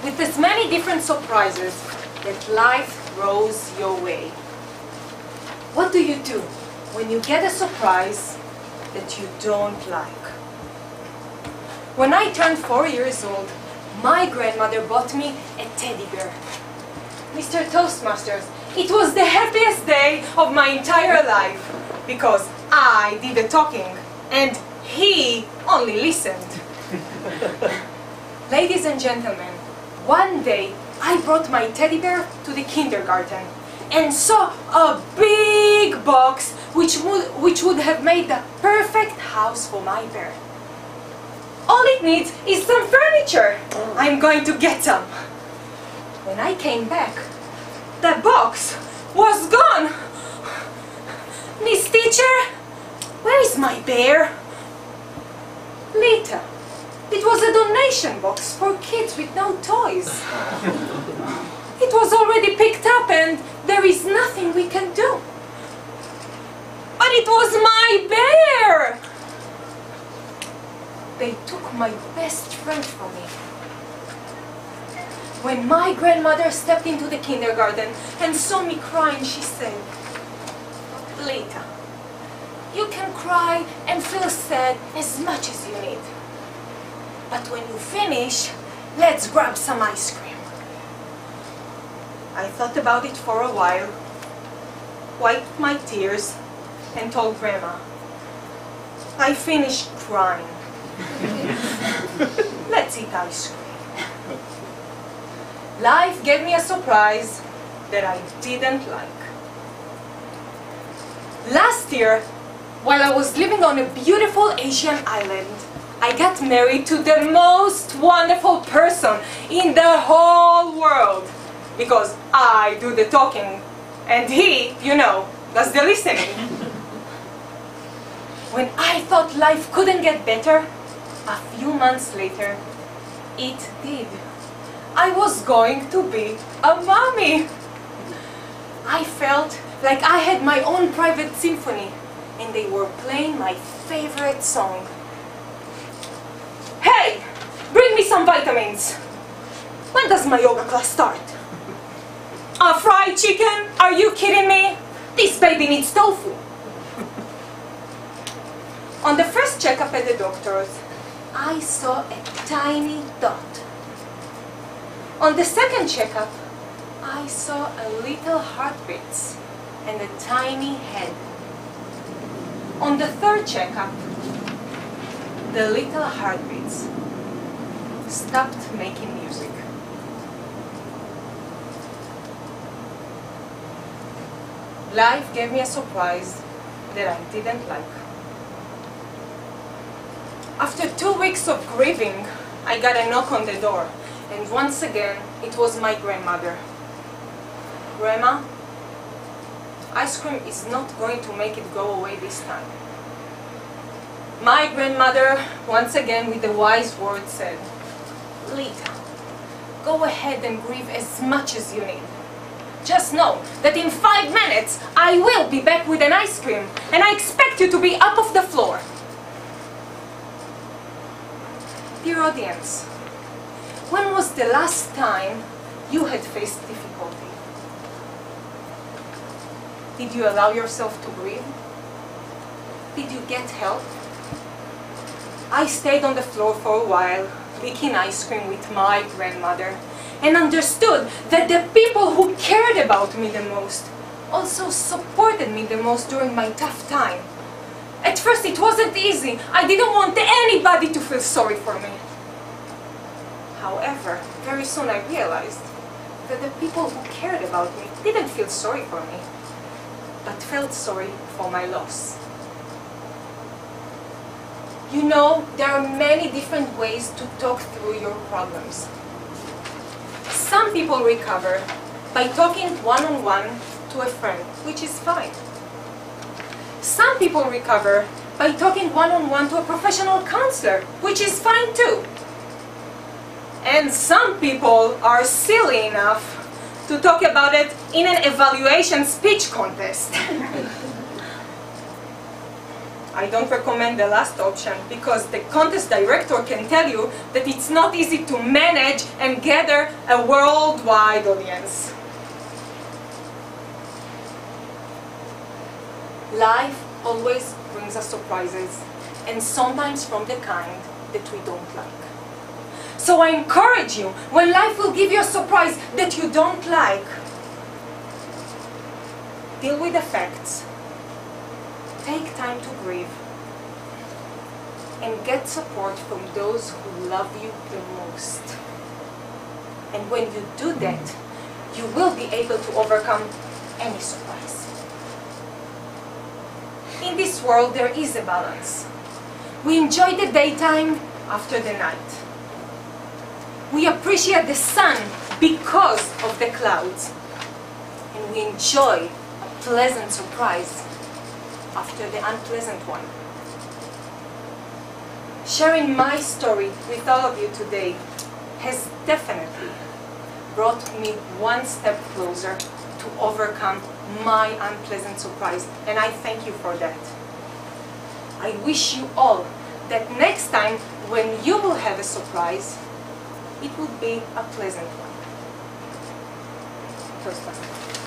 with as many different surprises that life throws your way. What do you do when you get a surprise that you don't like? When I turned 4 years old, my grandmother bought me a teddy bear. Mr. Toastmasters, it was the happiest day of my entire life because I did the talking and he only listened. Ladies and gentlemen, one day I brought my teddy bear to the kindergarten and saw a big box which would have made the perfect house for my bear. All it needs is some furniture. I'm going to get some. When I came back, the box was gone. Miss Teacher, where is my bear? Lital, it was a donation box for kids with no toys. It was already picked up and there is nothing we can do. But it was my bear! They took my best friend from me. When my grandmother stepped into the kindergarten and saw me crying, she said, "Lital, you can cry and feel sad as much as you need. But when you finish, let's grab some ice cream." I thought about it for a while, wiped my tears, and told Grandma, "I finished crying. Let's eat ice cream." Life gave me a surprise that I didn't like. Last year, while I was living on a beautiful Asian island, I got married to the most wonderful person in the whole world. Because I do the talking and he, you know, does the listening. When I thought life couldn't get better, a few months later, it did. I was going to be a mommy. I felt like I had my own private symphony and they were playing my favorite song. "Hey, bring me some vitamins. When does my yoga class start? A fried chicken? Are you kidding me? This baby needs tofu." On the first checkup at the doctor's, I saw a tiny dot. On the second checkup, I saw a little heartbeats and a tiny head. On the third checkup, the little heartbeats stopped making music. Life gave me a surprise that I didn't like. After 2 weeks of grieving, I got a knock on the door, and once again, it was my grandmother. "Grandma, ice cream is not going to make it go away this time." My grandmother, once again with the wise words, said, "Lital, go ahead and grieve as much as you need. Just know that in 5 minutes, I will be back with an ice cream, and I expect you to be up off the floor." Dear audience, when was the last time you had faced difficulty? Did you allow yourself to grieve? Did you get help? I stayed on the floor for a while, licking ice cream with my grandmother, and understood that the people who cared about me the most also supported me the most during my tough time. At first it wasn't easy. I didn't want anybody to feel sorry for me. However, very soon I realized that the people who cared about me didn't feel sorry for me, but felt sorry for my loss. You know, there are many different ways to talk through your problems. Some people recover by talking one-on-one to a friend, which is fine. Some people recover by talking one-on-one to a professional counselor, which is fine too. And some people are silly enough to talk about it in an evaluation speech contest. I don't recommend the last option because the contest director can tell you that it's not easy to manage and gather a worldwide audience. Life always brings us surprises, and sometimes from the kind that we don't like. So I encourage you, when life will give you a surprise that you don't like, deal with the facts, take time to grieve, and get support from those who love you the most. And when you do that, you will be able to overcome any surprise. In this world, there is a balance. We enjoy the daytime after the night. We appreciate the sun because of the clouds. And we enjoy a pleasant surprise after the unpleasant one. Sharing my story with all of you today has definitely brought me one step closer to overcome my unpleasant surprise, and I thank you for that. I wish you all that next time when you will have a surprise, it will be a pleasant one. Toastmasters.